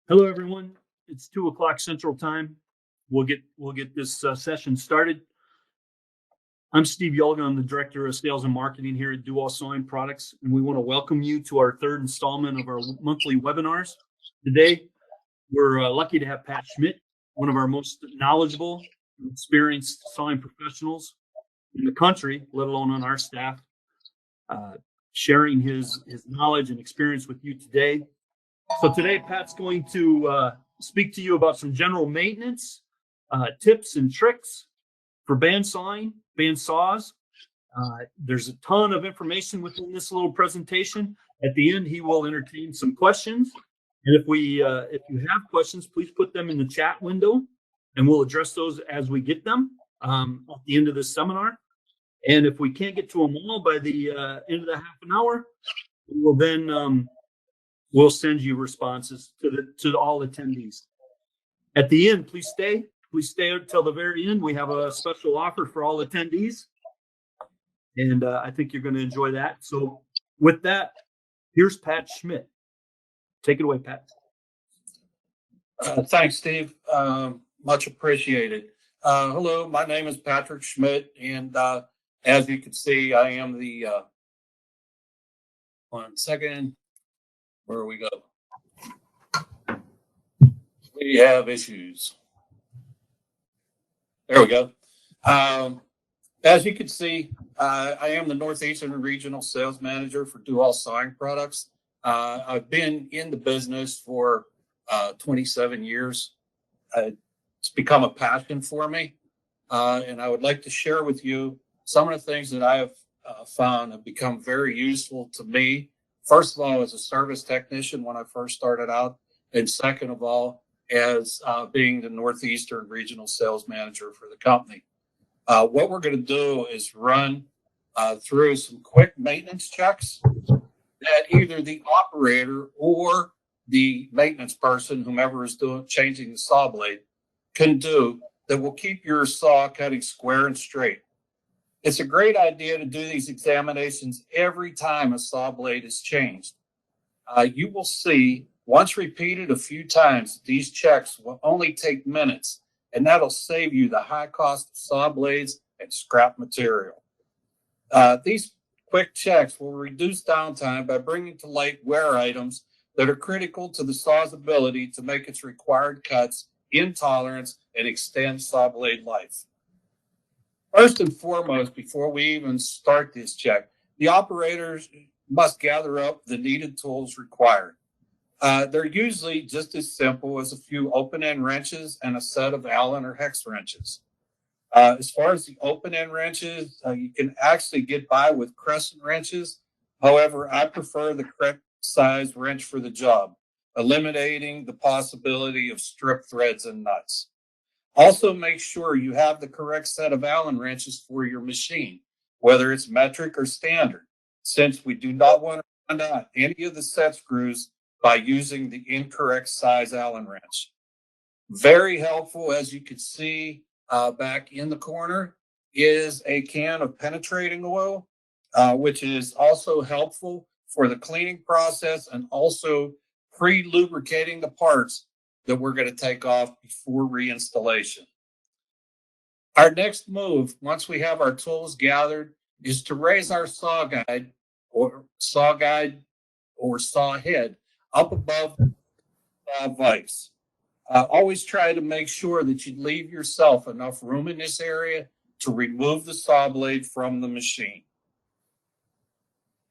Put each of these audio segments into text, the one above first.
Hello, everyone. It's 2 o'clock Central Time. We'll get this session started. I'm Steve Yulga. I'm the Director of Sales and Marketing here at DoALL Sawing Products, and we want to welcome you to our third installment of our monthly webinars. Today, we're lucky to have Pat Schmidt, one of our most knowledgeable and experienced sawing professionals in the country, let alone on our staff, sharing his knowledge and experience with you today. So today, Pat's going to speak to you about some general maintenance tips and tricks for bandsawing, bandsaws. There's a ton of information within this little presentation. At the end, he will entertain some questions. And if you have questions, please put them in the chat window, and we'll address those as we get them at the end of this seminar. And if we can't get to them all by the end of the half an hour, we'll then we'll send you responses to all attendees. At the end, please stay until the very end. We have a special offer for all attendees, and I think you're going to enjoy that. So with that, here's Pat Schmidt. Take it away, Pat. Thanks, Steve. Much appreciated. Hello, my name is Patrick Schmidt, and as you can see, I am the, one second, where we go. We have issues. There we go. As you can see, I am the Northeastern Regional Sales Manager for DoALL Sawing Products. I've been in the business for 27 years. It's become a passion for me, and I would like to share with you some of the things that I have found have become very useful to me. First of all, as a service technician when I first started out, and second of all, as being the Northeastern Regional Sales Manager for the company. What we're going to do is run through some quick maintenance checks that either the operator or the maintenance person, whomever is changing the saw blade, can do that will keep your saw cutting square and straight. It's a great idea to do these examinations every time a saw blade is changed. You will see, once repeated a few times, these checks will only take minutes, and that'll save you the high cost of saw blades and scrap material. These quick checks will reduce downtime by bringing to light wear items that are critical to the saw's ability to make its required cuts in tolerance and extend saw blade life. First and foremost, before we even start this check, the operators must gather up the needed tools required. They're usually just as simple as a few open-end wrenches and a set of Allen or hex wrenches. As far as the open-end wrenches, you can actually get by with crescent wrenches. However, I prefer the correct size wrench for the job, eliminating the possibility of strip threads and nuts. Also, make sure you have the correct set of Allen wrenches for your machine, whether it's metric or standard, since we do not want to run out any of the set screws by using the incorrect size Allen wrench. Very helpful, as you can see back in the corner, is a can of penetrating oil, which is also helpful for the cleaning process and also pre-lubricating the parts that we're going to take off before reinstallation. Our next move, once we have our tools gathered, is to raise our saw guide or saw head up above the vise. Always try to make sure that you leave yourself enough room in this area to remove the saw blade from the machine.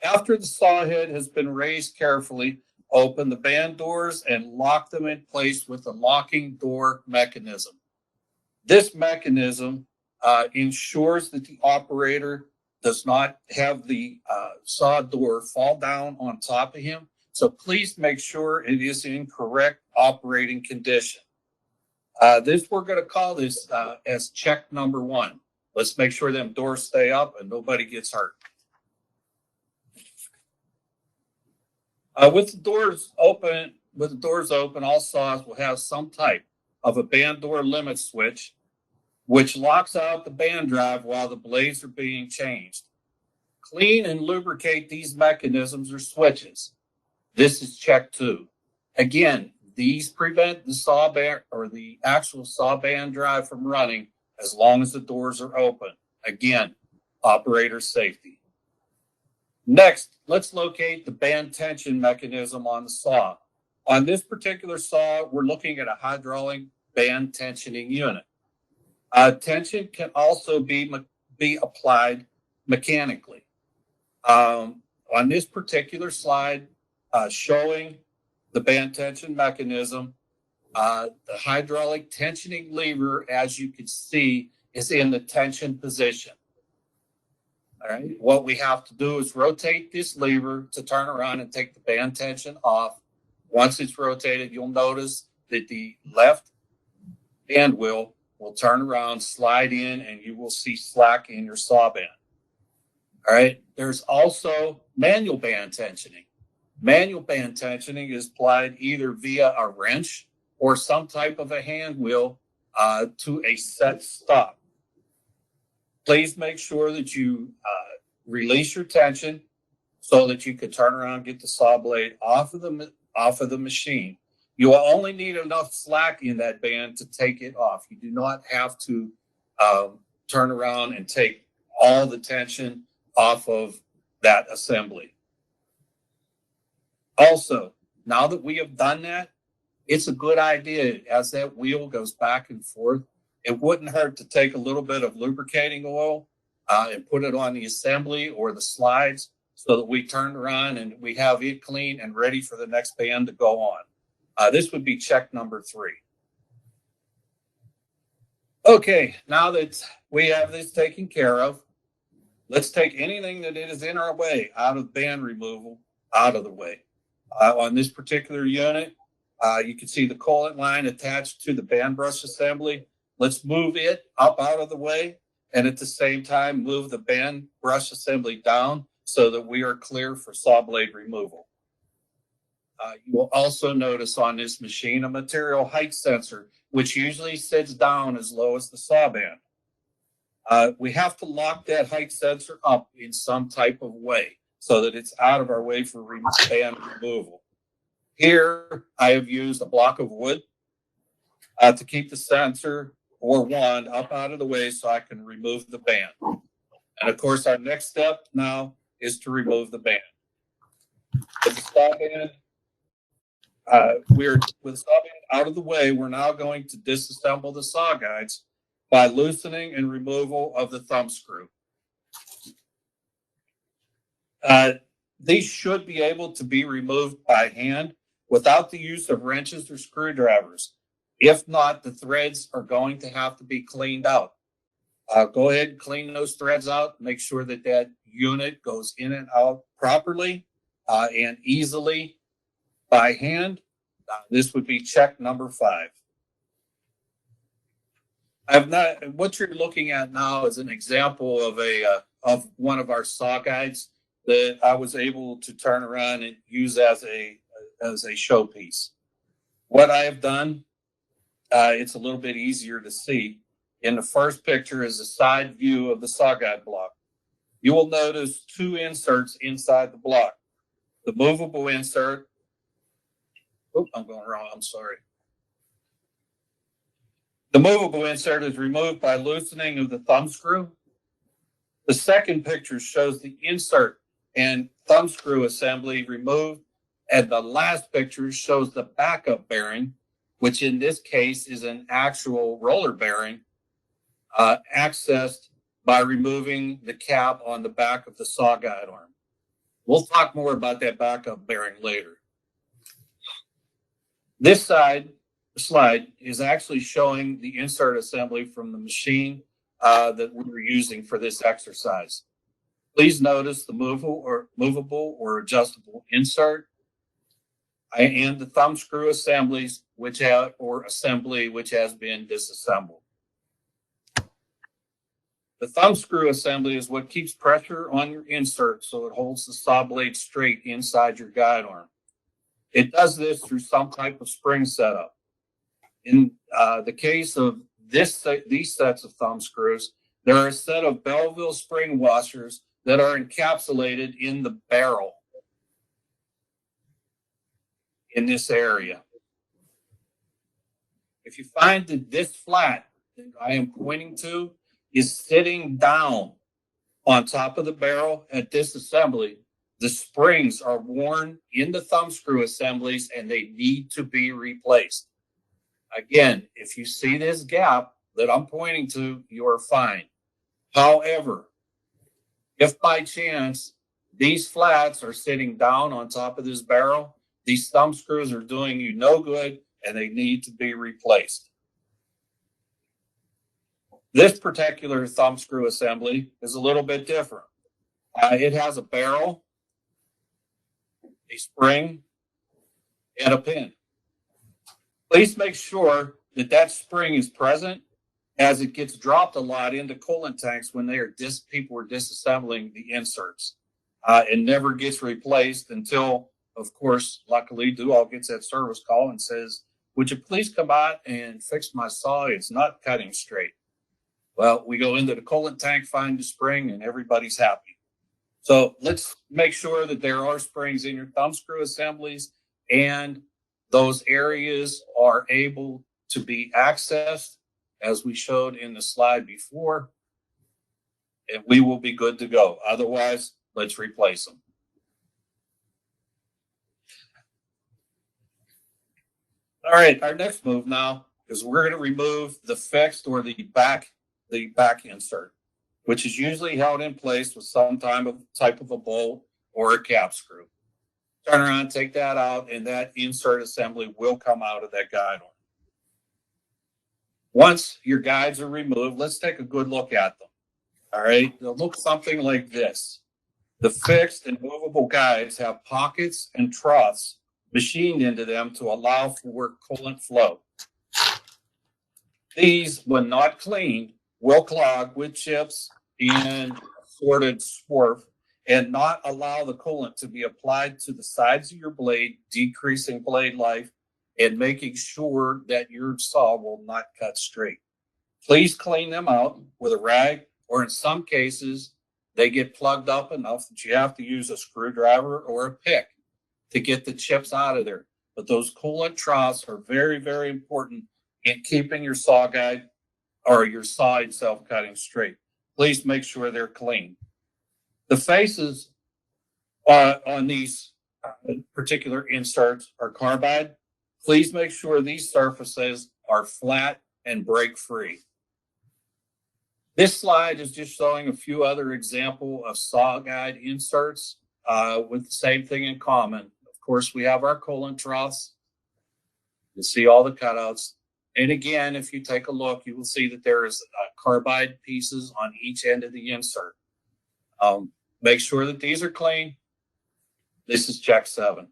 After the saw head has been raised carefully, open the band doors and lock them in place with a locking door mechanism. This mechanism ensures that the operator does not have the saw door fall down on top of him. So please make sure it is in correct operating condition. We're going to call this as check number 1. Let's make sure them doors stay up and nobody gets hurt. With the doors open, all saws will have some type of a band door limit switch, which locks out the band drive while the blades are being changed. Clean and lubricate these mechanisms or switches. This is check 2. Again, these prevent the saw band or the actual saw band drive from running as long as the doors are open. Again, operator safety. Next, let's locate the band tension mechanism on the saw. On this particular saw, we're looking at a hydraulic band tensioning unit. Tension can also be applied mechanically. On this particular slide, showing the band tension mechanism, the hydraulic tensioning lever, as you can see, is in the tension position. All right. What we have to do is rotate this lever to turn around and take the band tension off. Once it's rotated, you'll notice that the left band wheel will turn around, slide in, and you will see slack in your saw band. All right. There's also manual band tensioning. Manual band tensioning is applied either via a wrench or some type of a hand wheel to a set stop. Please make sure that you release your tension so that you can turn around and get the saw blade off of the machine. You will only need enough slack in that band to take it off. You do not have to turn around and take all the tension off of that assembly. Also, now that we have done that, it's a good idea as that wheel goes back and forth. It wouldn't hurt to take a little bit of lubricating oil and put it on the assembly or the slides so that we turn around and we have it clean and ready for the next band to go on. This would be check number 3. Okay, now that we have this taken care of, let's take anything that is in our way out of band removal out of the way. On this particular unit, you can see the coolant line attached to the band brush assembly. Let's move it up out of the way and at the same time move the band brush assembly down so that we are clear for saw blade removal. You will also notice on this machine a material height sensor, which usually sits down as low as the saw band. We have to lock that height sensor up in some type of way so that it's out of our way for band removal. Here, I have used a block of wood to keep the sensor or wand up out of the way so I can remove the band. And of course, our next step now is to remove the band. With the saw band, with the saw band out of the way, we're now going to disassemble the saw guides by loosening and removal of the thumb screw. These should be able to be removed by hand without the use of wrenches or screwdrivers. If not, the threads are going to have to be cleaned out. Go ahead and clean those threads out. Make sure that that unit goes in and out properly and easily by hand. This would be check number 5. What you're looking at now is an example of one of our saw guides that I was able to turn around and use as a showpiece. What I have done, it's a little bit easier to see. In the first picture is a side view of the saw guide block. You will notice 2 inserts inside the block. The movable insert, I'm going wrong, I'm sorry. The movable insert is removed by loosening of the thumb screw. The second picture shows the insert and thumb screw assembly removed. And the last picture shows the backup bearing, which in this case is an actual roller bearing, accessed by removing the cap on the back of the saw guide arm. We'll talk more about that backup bearing later. This slide is actually showing the insert assembly from the machine that we were using for this exercise. Please notice the movable or adjustable insert and the thumb screw assemblies which has been disassembled. The thumb screw assembly is what keeps pressure on your insert so it holds the saw blade straight inside your guide arm. It does this through some type of spring setup. In the case of these sets of thumb screws, there are a set of Belleville spring washers that are encapsulated in the barrel in this area. If you find that this flat that I am pointing to is sitting down on top of the barrel at disassembly, the springs are worn in the thumb screw assemblies and they need to be replaced. Again, if you see this gap that I'm pointing to, you're fine. However, if by chance these flats are sitting down on top of this barrel, these thumb screws are doing you no good and they need to be replaced. This particular thumb screw assembly is a little bit different. It has a barrel, a spring, and a pin. Please make sure that that spring is present, as it gets dropped a lot into coolant tanks when people are disassembling the inserts. It never gets replaced until, of course, luckily DoALL gets that service call and says, would you please come out and fix my saw? It's not cutting straight. Well, we go into the coolant tank, find the spring, and everybody's happy. So let's make sure that there are springs in your thumb screw assemblies and those areas are able to be accessed, as we showed in the slide before, and we will be good to go. Otherwise, let's replace them. All right, our next move now is we're going to remove the fixed or the back insert, which is usually held in place with some type of a bolt or a cap screw. Turn around, take that out, and that insert assembly will come out of that guide arm. Once your guides are removed, let's take a good look at them. All right, they'll look something like this. The fixed and movable guides have pockets and troughs machined into them to allow for coolant flow. These, when not cleaned, will clog with chips and assorted swarf and not allow the coolant to be applied to the sides of your blade, decreasing blade life and making sure that your saw will not cut straight. Please clean them out with a rag, or in some cases, they get plugged up enough that you have to use a screwdriver or a pick to get the chips out of there. But those coolant troughs are very, very important in keeping your saw guide or your saw itself cutting straight. Please make sure they're clean. The faces on these particular inserts are carbide. Please make sure these surfaces are flat and break free. This slide is just showing a few other examples of saw guide inserts with the same thing in common. Of course, we have our coolant troughs. You see all the cutouts. And again, if you take a look, you will see that there is carbide pieces on each end of the insert. Make sure that these are clean. This is check 7.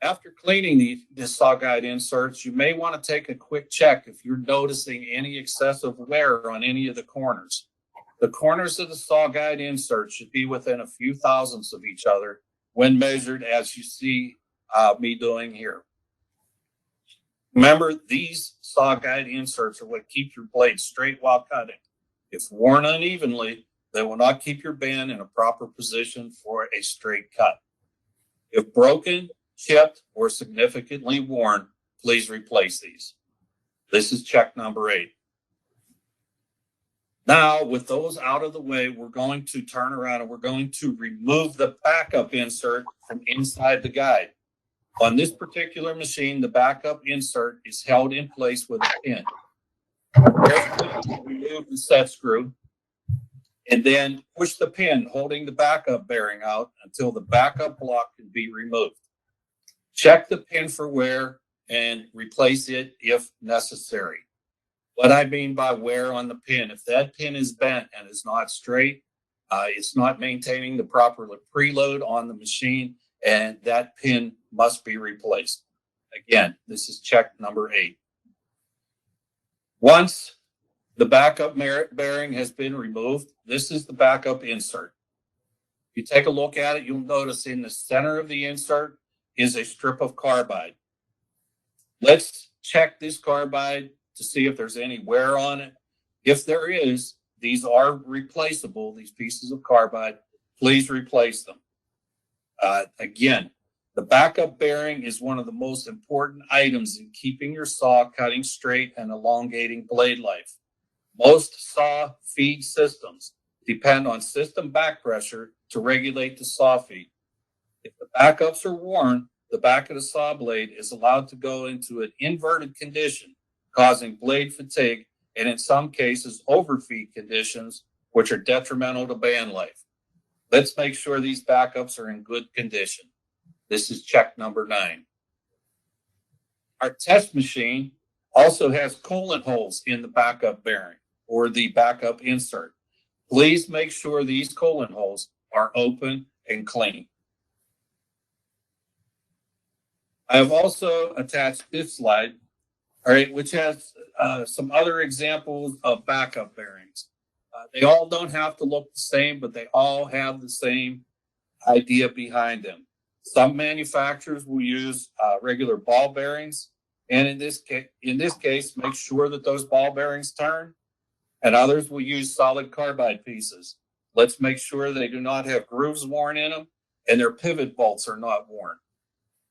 After cleaning the saw guide inserts, you may want to take a quick check if you're noticing any excessive wear on any of the corners. The corners of the saw guide insert should be within a few thousandths of each other when measured, as you see me doing here. Remember, these saw guide inserts are what keep your blade straight while cutting. If worn unevenly, they will not keep your band in a proper position for a straight cut. If broken, chipped, or significantly worn, please replace these. This is check number 8. Now, with those out of the way, we're going to turn around and we're going to remove the backup insert from inside the guide. On this particular machine, the backup insert is held in place with a pin. Remove the set screw and then push the pin holding the backup bearing out until the backup block can be removed. Check the pin for wear and replace it if necessary. What I mean by wear on the pin, if that pin is bent and is not straight, it's not maintaining the proper preload on the machine, and that pin must be replaced. Again, this is check number 8. Once the backup bearing has been removed, this is the backup insert. If you take a look at it, you'll notice in the center of the insert is a strip of carbide. Let's check this carbide to see if there's any wear on it. If there is, these are replaceable, these pieces of carbide. Please replace them. Again, The backup bearing is one of the most important items in keeping your saw cutting straight and elongating blade life. Most saw feed systems depend on system back pressure to regulate the saw feed. If the backups are worn, the back of the saw blade is allowed to go into an inverted condition, causing blade fatigue and in some cases overfeed conditions, which are detrimental to band life. Let's make sure these backups are in good condition. This is check number 9. Our test machine also has coolant holes in the backup bearing or the backup insert. Please make sure these coolant holes are open and clean. I have also attached this slide, all right, which has some other examples of backup bearings. They all don't have to look the same, but they all have the same idea behind them. Some manufacturers will use regular ball bearings, and in this case, make sure that those ball bearings turn. And others will use solid carbide pieces. Let's make sure they do not have grooves worn in them, and their pivot bolts are not worn.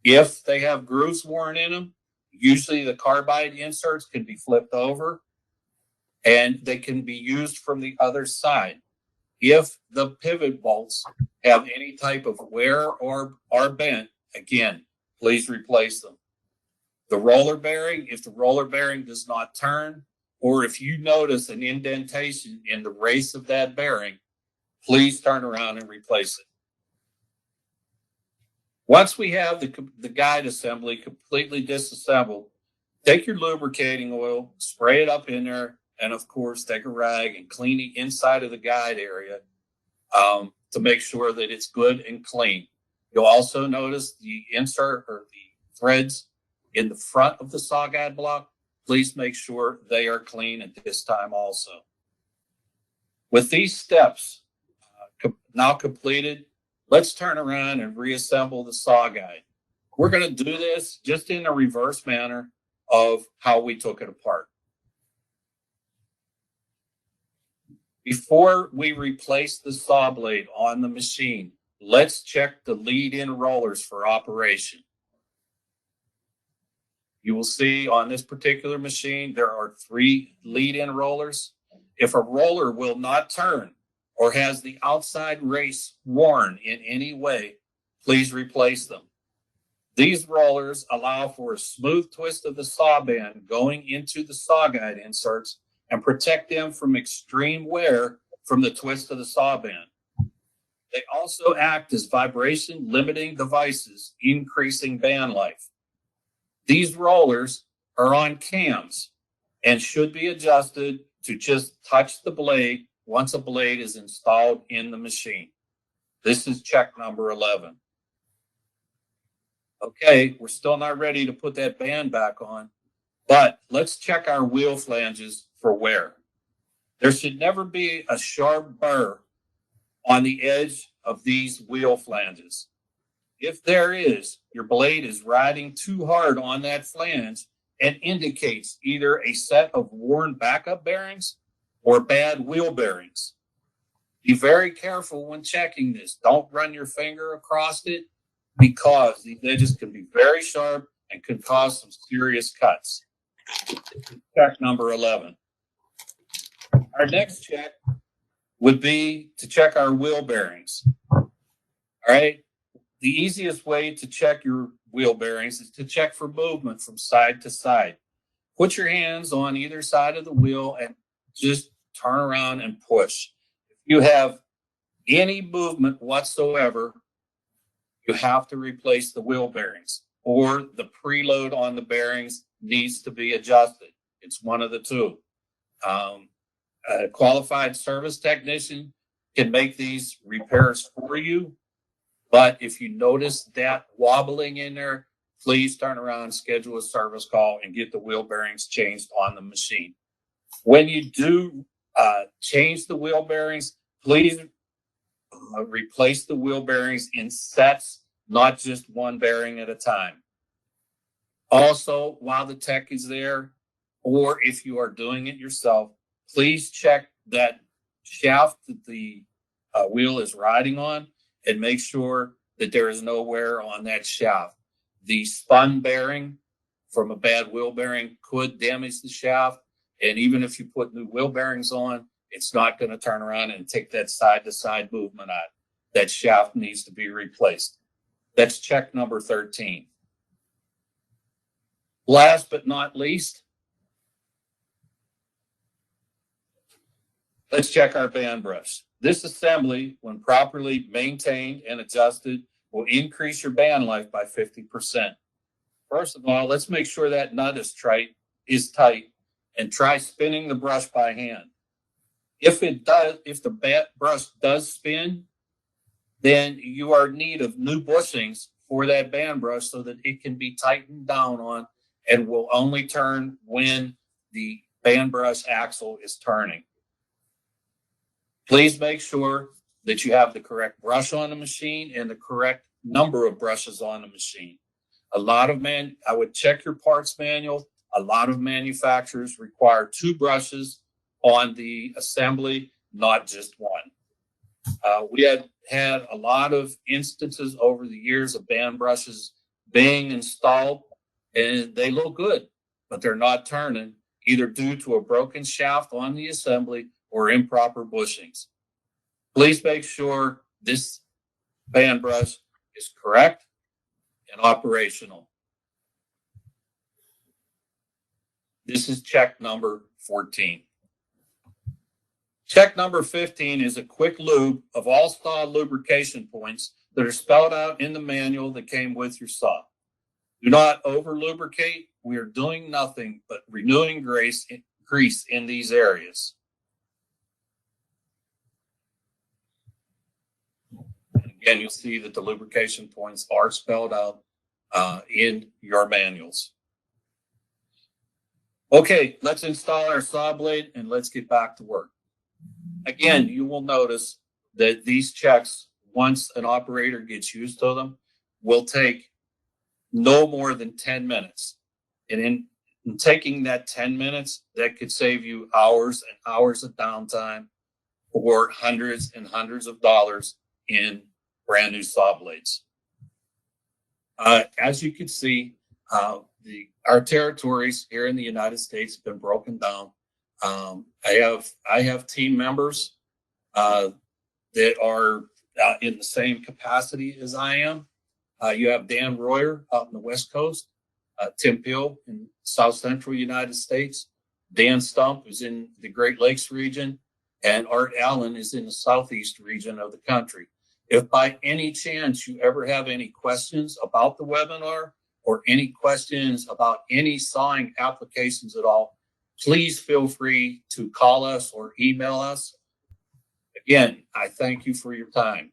If they have grooves worn in them, usually the carbide inserts can be flipped over, and they can be used from the other side. If the pivot bolts have any type of wear or are bent, again, please replace them. The roller bearing, if the roller bearing does not turn, or if you notice an indentation in the race of that bearing, please turn around and replace it. Once we have the guide assembly completely disassembled, take your lubricating oil, spray it up in there, and of course, take a rag and clean the inside of the guide area to make sure that it's good and clean. You'll also notice the insert or the threads in the front of the saw guide block. Please make sure they are clean at this time also. With these steps now completed, let's turn around and reassemble the saw guide. We're going to do this just in a reverse manner of how we took it apart. Before we replace the saw blade on the machine, let's check the lead-in rollers for operation. You will see on this particular machine, there are 3 lead-in rollers. If a roller will not turn or has the outside race worn in any way, please replace them. These rollers allow for a smooth twist of the saw band going into the saw guide inserts and protect them from extreme wear from the twist of the saw band. They also act as vibration limiting devices, increasing band life. These rollers are on cams and should be adjusted to just touch the blade once a blade is installed in the machine. This is check number 11. Okay, we're still not ready to put that band back on, but let's check our wheel flanges for wear. There should never be a sharp burr on the edge of these wheel flanges. If there is, your blade is riding too hard on that flange and indicates either a set of worn backup bearings or bad wheel bearings. Be very careful when checking this. Don't run your finger across it because these edges can be very sharp and can cause some serious cuts. Check number 11. Our next check would be to check our wheel bearings. All right. The easiest way to check your wheel bearings is to check for movement from side to side. Put your hands on either side of the wheel and just turn around and push. If you have any movement whatsoever, you have to replace the wheel bearings, or the preload on the bearings needs to be adjusted. It's one of the two. A qualified service technician can make these repairs for you. But if you notice that wobbling in there, please turn around, schedule a service call, and get the wheel bearings changed on the machine. When you do change the wheel bearings, please replace the wheel bearings in sets, not just one bearing at a time. Also, while the tech is there, or if you are doing it yourself, please check that shaft that the wheel is riding on and make sure that there is no wear on that shaft. The spun bearing from a bad wheel bearing could damage the shaft. And even if you put new wheel bearings on, it's not going to turn around and take that side to side movement out. That shaft needs to be replaced. That's check number 13. Last but not least, let's check our band brush. This assembly, when properly maintained and adjusted, will increase your band life by 50%. First of all, let's make sure that nut is tight, and try spinning the brush by hand. If the brush does spin, then you are in need of new bushings for that band brush so that it can be tightened down on and will only turn when the band brush axle is turning. Please make sure that you have the correct brush on the machine and the correct number of brushes on the machine. I would check your parts manual. A lot of manufacturers require 2 brushes on the assembly, not just one. We had a lot of instances over the years of band brushes being installed, and they look good, but they're not turning, either due to a broken shaft on the assembly or improper bushings. Please make sure this band brush is correct and operational. This is check number 14. Check number 15 is a quick lube of all saw lubrication points that are spelled out in the manual that came with your saw. Do not over lubricate. We are doing nothing but renewing grease in these areas. And again, you'll see that the lubrication points are spelled out in your manuals. Okay, let's install our saw blade and let's get back to work. Again, you will notice that these checks, once an operator gets used to them, will take no more than 10 minutes. And in taking that 10 minutes, that could save you hours and hours of downtime or hundreds and hundreds of dollars in brand new saw blades. As you can see, our territories here in the United States have been broken down. I have team members that are in the same capacity as I am. You have Dan Royer out in the West Coast, Tim Peel in South Central United States, Dan Stump is in the Great Lakes region, and Art Allen is in the Southeast region of the country. If by any chance you ever have any questions about the webinar or any questions about any sawing applications at all, please feel free to call us or email us. Again, I thank you for your time.